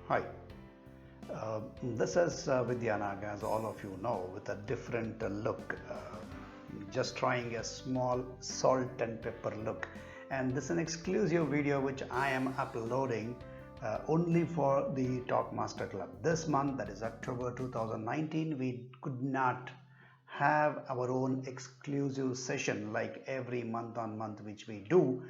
Hi, this is Vidyanag, as all of you know, with a different look. Just trying a small salt and pepper look. And this is an exclusive video which I am uploading only for the TALKMASTER Club. This month, that is October 2019, we could not have our own exclusive session like every month on month which we do.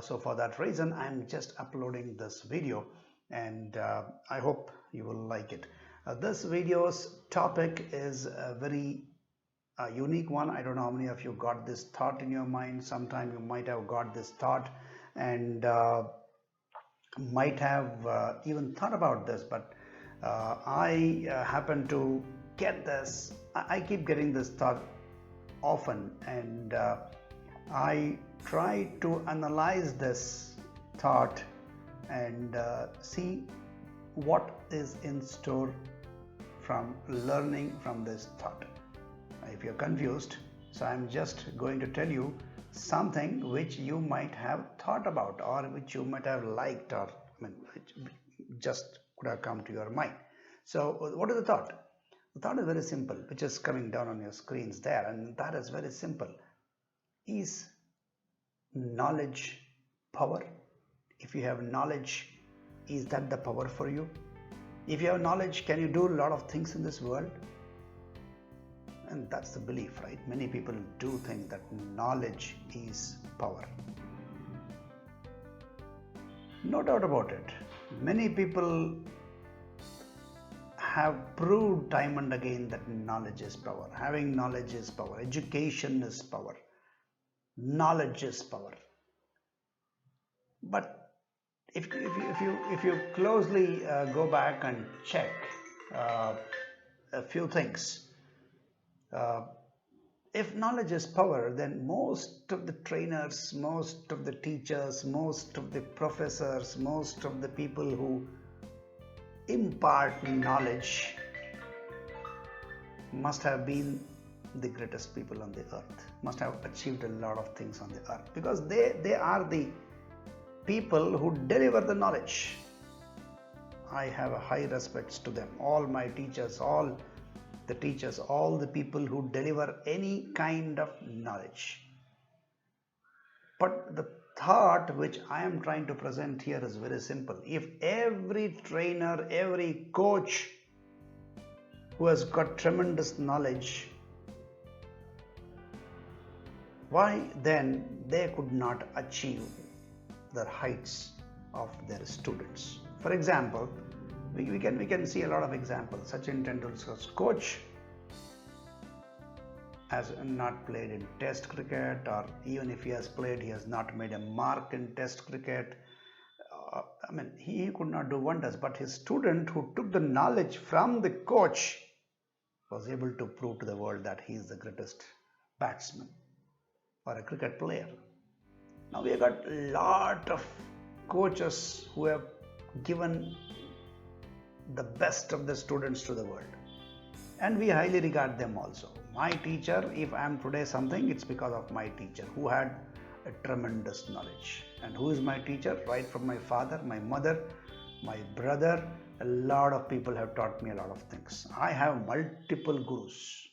So for that reason, I'm just uploading this video, and I hope you will like it. This video's topic is a very unique one. I don't know how many of you got this thought in your mind. Sometime you might have got this thought and might have even thought about this, but I happen to get this. I keep getting this thought often, and I try to analyze this thought and see what is in store from learning from this thought. If you're confused, so I'm just going to tell you something which you might have thought about, or which you might have liked, or which just could have come to your mind. So what is the thought? The thought is very simple, which is coming down on your screens there, and that is very simple. Is knowledge power? If you have knowledge, is that the power for you? If you have knowledge, can you do a lot of things in this world? And that's the belief, right? Many people do think that knowledge is power. No doubt about it. Many people have proved time and again that knowledge is power. Having knowledge is power. Education is power. Knowledge is power. But if you closely go back and check a few things, if knowledge is power, then most of the trainers, most of the teachers, most of the professors, most of the people who impart knowledge must have been the greatest people on the earth, must have achieved a lot of things on the earth, because they are the people who deliver the knowledge. I have a high respect to them. All my teachers, all the teachers, all the people who deliver any kind of knowledge. But the thought which I am trying to present here is very simple. If every trainer, every coach who has got tremendous knowledge, why then they could not achieve the heights of their students? For example, we can see a lot of examples. Sachin Tendulkar's coach has not played in test cricket, or even if he has played, he has not made a mark in test cricket. He could not do wonders, but his student who took the knowledge from the coach was able to prove to the world that he is the greatest batsman or a cricket player. Now we have got a lot of coaches who have given the best of the students to the world, and we highly regard them also. My teacher, if I am today something, it's because of my teacher who had a tremendous knowledge. And who is my teacher? Right from my father, my mother, my brother, a lot of people have taught me a lot of things. I have multiple gurus.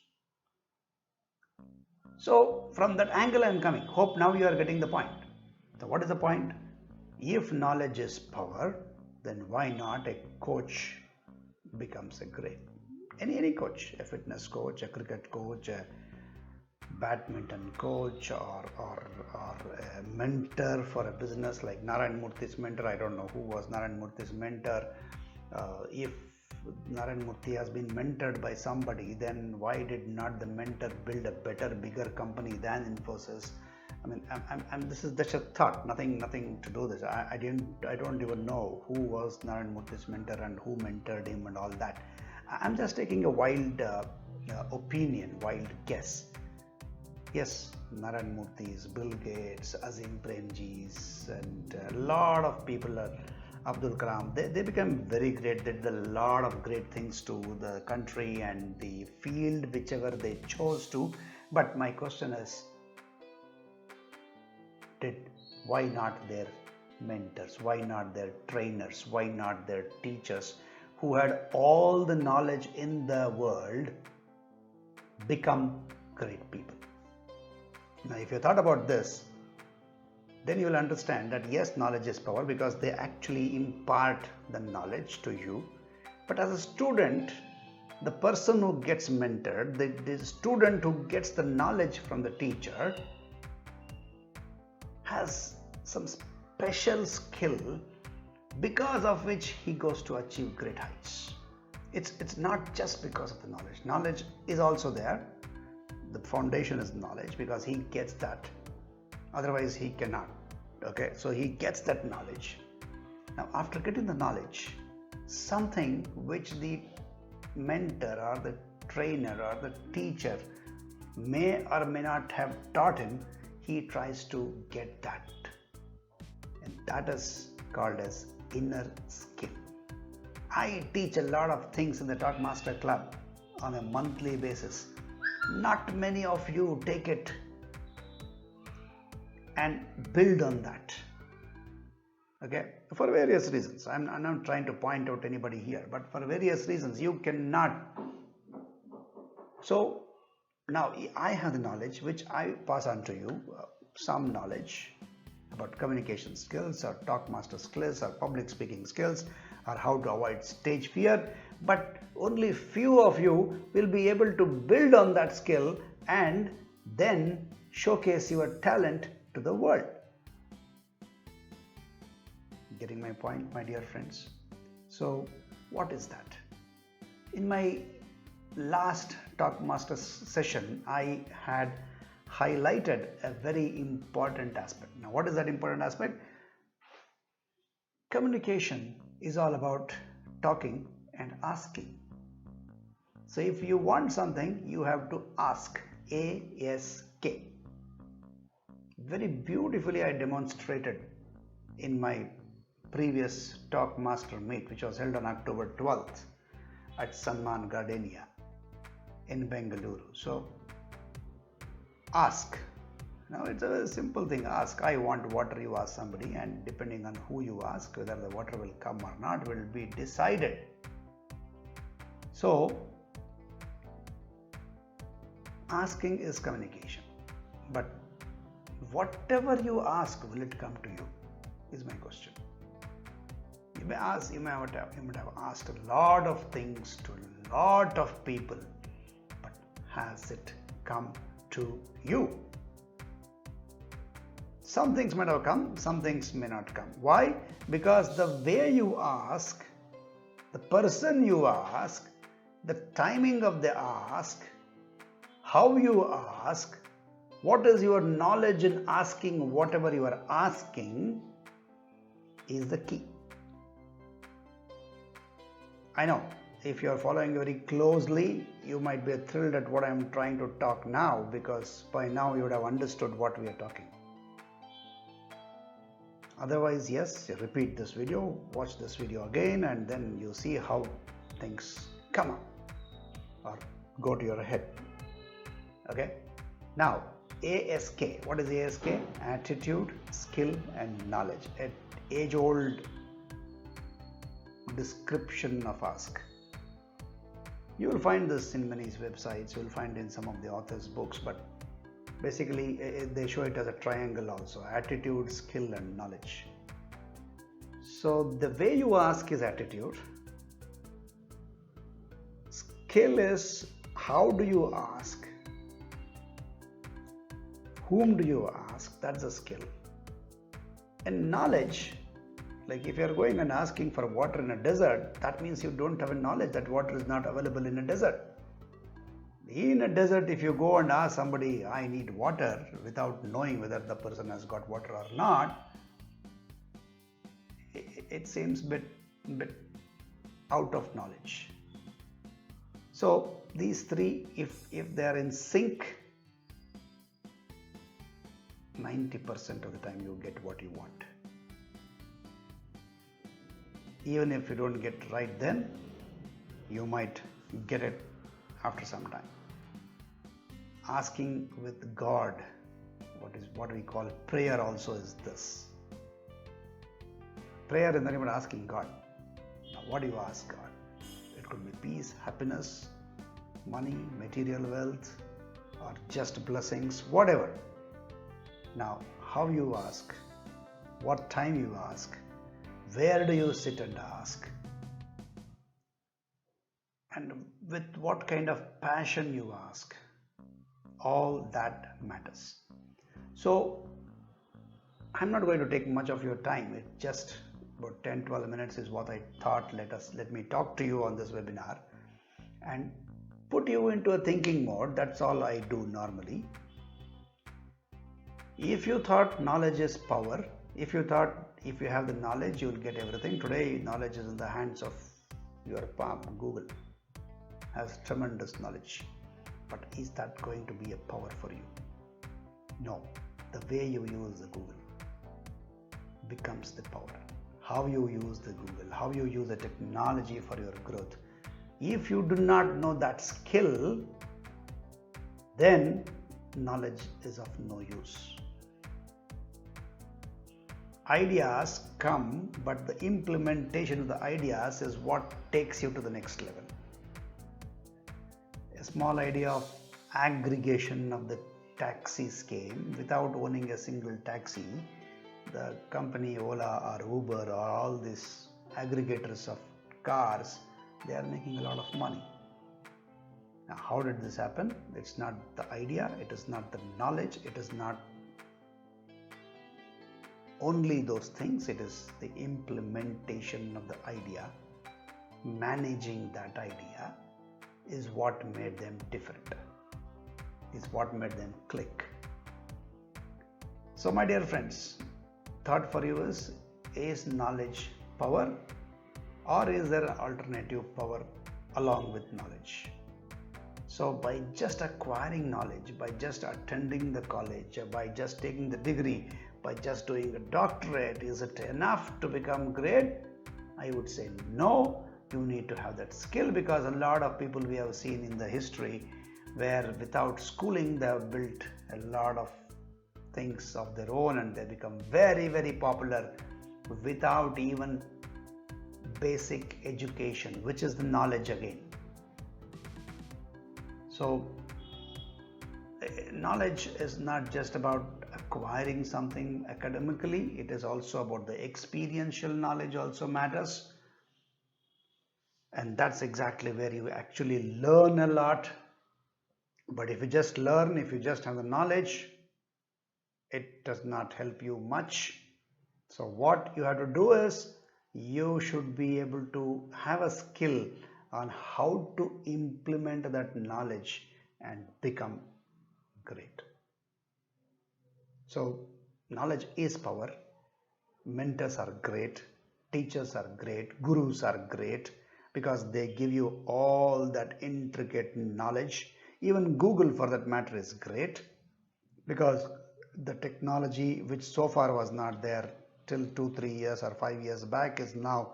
So from that angle I am coming. Hope now you are getting the point. So what is the point? If knowledge is power, then why not a coach becomes a great? Any coach, a fitness coach, a cricket coach, a badminton coach, or a mentor for a business like Narayan Murthy's mentor. I don't know who was Narayan Murthy's mentor. If Narayan Murthy has been mentored by somebody, then why did not the mentor build a better, bigger company than Infosys? This is just a thought, nothing to do this. I don't even know who was Narayan Murthy's mentor and who mentored him and all that. I'm just taking a wild opinion, wild guess. Yes, Narayan Murthy's, Bill Gates, Azim Premji's, and a lot of people, Abdul Kalam, they became very great. They did a lot of great things to the country and the field, whichever they chose to. But my question is, why not their mentors? Why not their trainers? Why not their teachers who had all the knowledge in the world become great people? Now, if you thought about this, then you will understand that yes, knowledge is power because they actually impart the knowledge to you. But as a student, the person who gets mentored, the student who gets the knowledge from the teacher, has some special skill because of which he goes to achieve great heights. It's not just because of the knowledge. Knowledge is also there. The foundation is knowledge because he gets that. Otherwise, he cannot. Okay, so he gets that knowledge. Now, after getting the knowledge, something which the mentor or the trainer or the teacher may or may not have taught him, he tries to get that. And that is called as inner skill. I teach a lot of things in the TALKMASTER Club on a monthly basis. Not many of you take it and build on that. Okay, for various reasons. I'm not trying to point out anybody here, but for various reasons you cannot. So now I have the knowledge which I pass on to you, some knowledge about communication skills or TALKMASTER skills or public speaking skills or how to avoid stage fear, but only few of you will be able to build on that skill and then showcase your talent to the world. Getting my point, my dear friends? So what is that? In my last TALKMASTER session, I had highlighted a very important aspect. Now, what is that important aspect? Communication is all about talking and asking. So if you want something, you have to ask. A-S-K. Very beautifully I demonstrated in my previous TALKMASTER meet, which was held on October 12th at Sanman Gardenia in Bengaluru. So ask. Now it's a very simple thing. Ask. I want water, you ask somebody, and depending on who you ask, whether the water will come or not will be decided. So asking is communication. But whatever you ask, will it come to you? Is my question. You may ask, you might have asked a lot of things to a lot of people, but has it come to you? Some things might have come, some things may not come. Why? Because the way you ask, the person you ask, the timing of the ask, how you ask, what is your knowledge in asking whatever you are asking is the key. I know if you are following very closely, you might be thrilled at what I am trying to talk now, because by now you would have understood what we are talking. Otherwise, yes, repeat this video, watch this video again, and then you see how things come up or go to your head. Okay? Now, ASK. What is ASK? Attitude, skill, and knowledge. An age-old description of ask. You will find this in many websites, you will find in some of the authors' books, but basically they show it as a triangle also: attitude, skill, and knowledge. So the way you ask is attitude. Skill is how do you ask, whom do you ask, that's a skill. And knowledge, like if you are going and asking for water in a desert, that means you don't have a knowledge that water is not available in a desert. In a desert, if you go and ask somebody, I need water, without knowing whether the person has got water or not, it seems bit out of knowledge. So these three, if they are in sync, 90% of the time you get what you want. Even if you don't get right then, you might get it after some time. Asking with God, what we call prayer also is this. Prayer is nothing but asking God. Now, what do you ask God? It could be peace, happiness, money, material wealth, or just blessings, whatever. Now, how you ask, what time you ask, where do you sit and ask, and with what kind of passion you ask, all that matters. So, I'm not going to take much of your time. It's just about 10-12 minutes is what I thought. Let me talk to you on this webinar and put you into a thinking mode. That's all I do normally. If you thought knowledge is power, if you thought if you have the knowledge you will get everything, today knowledge is in the hands of your palm. Google has tremendous knowledge, but is that going to be a power for you? No. The way you use the Google becomes the power. How you use the Google, how you use the technology for your growth. If you do not know that skill, then knowledge is of no use. Ideas come, but the implementation of the ideas is what takes you to the next level. A small idea of aggregation of the taxi scheme without owning a single taxi, the company Ola or Uber or all these aggregators of cars, they are making a lot of money. Now, how did this happen? It's not the idea, it is not the knowledge, it is not only those things, it is the implementation of the idea. Managing that idea is what made them different, is what made them click. So my dear friends, thought for you is knowledge power, or is there an alternative power along with knowledge? So by just acquiring knowledge, by just attending the college, by just taking the degree, by just doing a doctorate, is it enough to become great? I would say no. You need to have that skill, because a lot of people we have seen in the history where without schooling they have built a lot of things of their own and they become very, very popular without even basic education, which is the knowledge again. So knowledge is not just about acquiring something academically, it is also about the experiential knowledge also matters. And that's exactly where you actually learn a lot. But if you just learn, if you just have the knowledge, it does not help you much. So what you have to do is, you should be able to have a skill on how to implement that knowledge and become great. So knowledge is power. Mentors are great, teachers are great, gurus are great, because they give you all that intricate knowledge. Even Google for that matter is great, because the technology which so far was not there till 2-3 years or 5 years back is now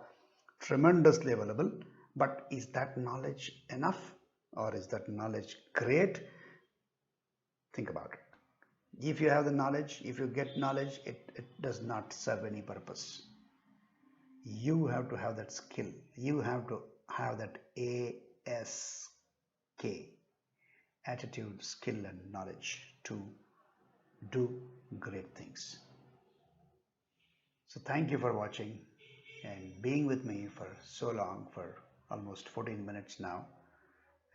tremendously available. But is that knowledge enough, or is that knowledge great? Think about it. If you have the knowledge, if you get knowledge, it does not serve any purpose. You have to have that skill. You have to have that ASK, attitude, skill and knowledge, to do great things. So thank you for watching and being with me for so long, for almost 14 minutes now.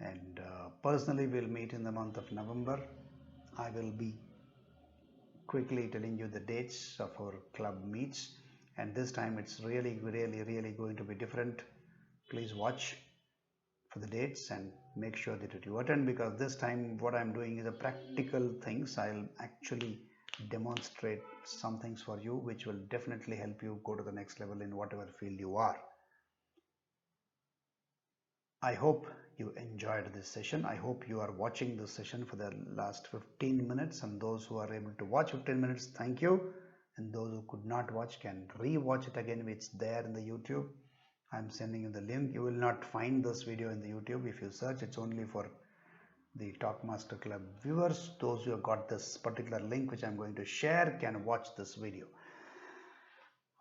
And personally we'll meet in the month of November. I will be quickly telling you the dates of our club meets, and this time it's really going to be different. Please watch for the dates and make sure that you attend, because this time what I'm doing is a practical things. I'll actually demonstrate some things for you which will definitely help you go to the next level in whatever field you are. I hope you enjoyed this session. I hope you are watching this session for the last 15 minutes, and those who are able to watch 15 minutes, thank you. And those who could not watch can re-watch it again. It's there in the YouTube. I'm sending you the link. You will not find this video in the YouTube. If you search, it's only for the TalkMaster Club viewers. Those who have got this particular link which I'm going to share can watch this video.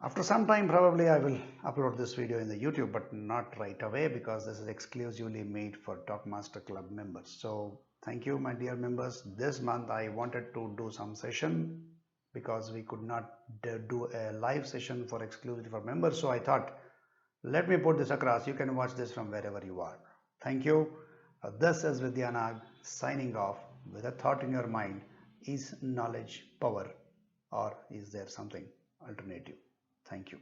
After some time, probably I will upload this video in the YouTube, but not right away because this is exclusively made for TalkMaster Club members. So thank you, my dear members. This month I wanted to do some session because we could not do a live session for exclusively for members. So I thought, let me put this across. You can watch this from wherever you are. Thank you. This is Vidyanag signing off with a thought in your mind. Is knowledge power, or is there something alternative? Thank you.